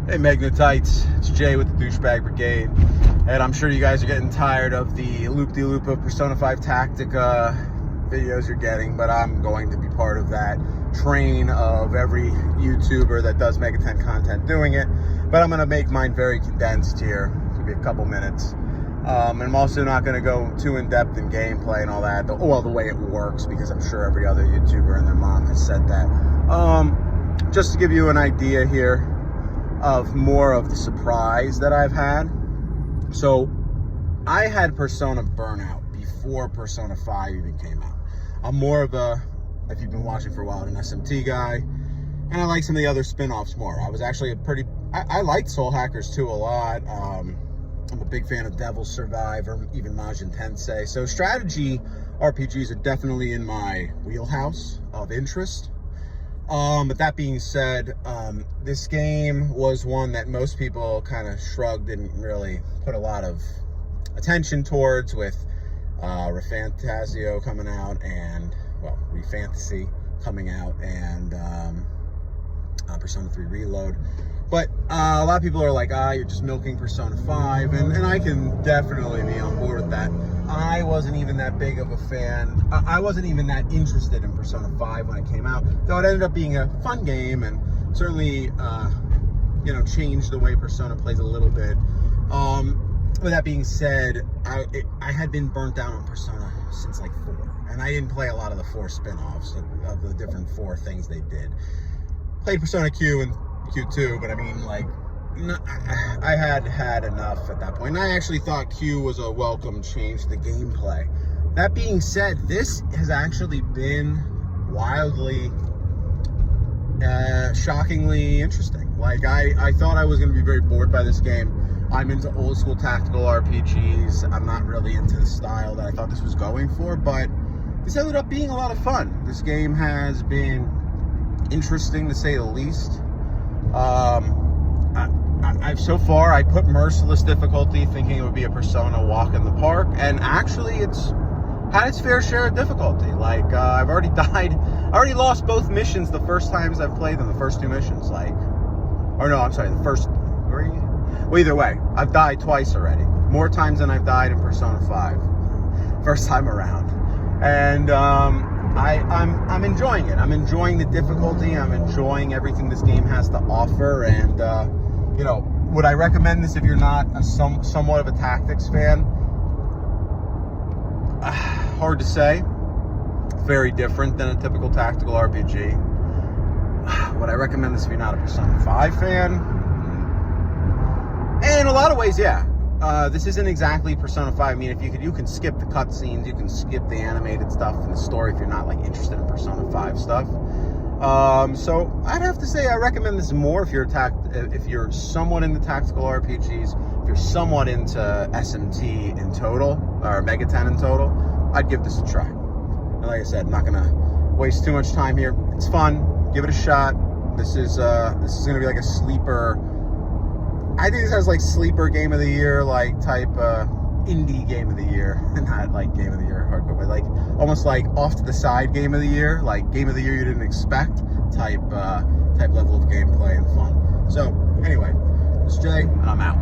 Hey Magnetites, it's Jay with the Douchebag Brigade, and I'm sure you guys are getting tired of the loop-de-loop of Persona 5 Tactica videos you're getting, but I'm going to be part of that train of every YouTuber that does Mega 10 content doing it, but I'm going to make mine very condensed here. It's going to be a couple minutes. And I'm also not going to go too in-depth in gameplay and all that, the way it works, because I'm sure every other YouTuber and their mom has said that. Just to give you an idea here of more of the surprise that I've had. So I had Persona burnout before Persona 5 even came out. I'm more of a, if you've been watching for a while, an SMT guy, and I like some of the other spin-offs more. I was actually I liked Soul Hackers 2 a lot. I'm a big fan of Devil's Survivor, even Majin Tensei. So strategy RPGs are definitely in my wheelhouse of interest. But that being said, this game was one that most people kind of shrugged and really put a lot of attention towards, with Refantasio coming out and, well, Refantasy coming out, and Persona 3 Reload. But a lot of people are like, you're just milking Persona 5, and I can definitely be on board with that. I wasn't even that big of a fan. I wasn't even that interested in Persona 5 when it came out, though it ended up being a fun game and certainly, changed the way Persona plays a little bit. With that being said, I had been burnt down on Persona since like 4, and I didn't play a lot of the 4 spin-offs of the different 4 things they did. Played Persona Q and Q2, but I mean, like, I had enough at that point. And I actually thought Q was a welcome change to the gameplay. That being said, this has actually been wildly, shockingly interesting. Like, I thought I was going to be very bored by this game. I'm into old school tactical RPGs. I'm not really into the style that I thought this was going for, but this ended up being a lot of fun. This game has been interesting, to say the least. So far, I put merciless difficulty, thinking it would be a Persona walk in the park, and actually it's had its fair share of difficulty. Like, I've already died. I already lost both missions the first times I've played them, the first 2 missions. The first 3. Well, either way, I've died twice already. More times than I've died in Persona 5. First time around. And I'm enjoying it. I'm enjoying the difficulty. I'm enjoying everything this game has to offer. And, would I recommend this if you're not somewhat of a tactics fan? Hard to say. Very different than a typical tactical RPG. Would I recommend this if you're not a Persona 5 fan? In a lot of ways, yeah. This isn't exactly Persona 5. I mean, if you can skip the cutscenes, you can skip the animated stuff in the story if you're not like interested in Persona 5 stuff. So I'd have to say I recommend this more if you're somewhat into tactical RPGs, if you're somewhat into SMT in total, or Mega 10 in total. I'd give this a try. And like I said, I'm not gonna waste too much time here. It's fun. Give it a shot. This is gonna be like a sleeper. I think this has like sleeper game of the year, like type indie game of the year, not like game of the year hardcore, but like almost like off to the side game of the year, like game of the year you didn't expect type level of gameplay and fun. So anyway, this is Jay, and I'm out.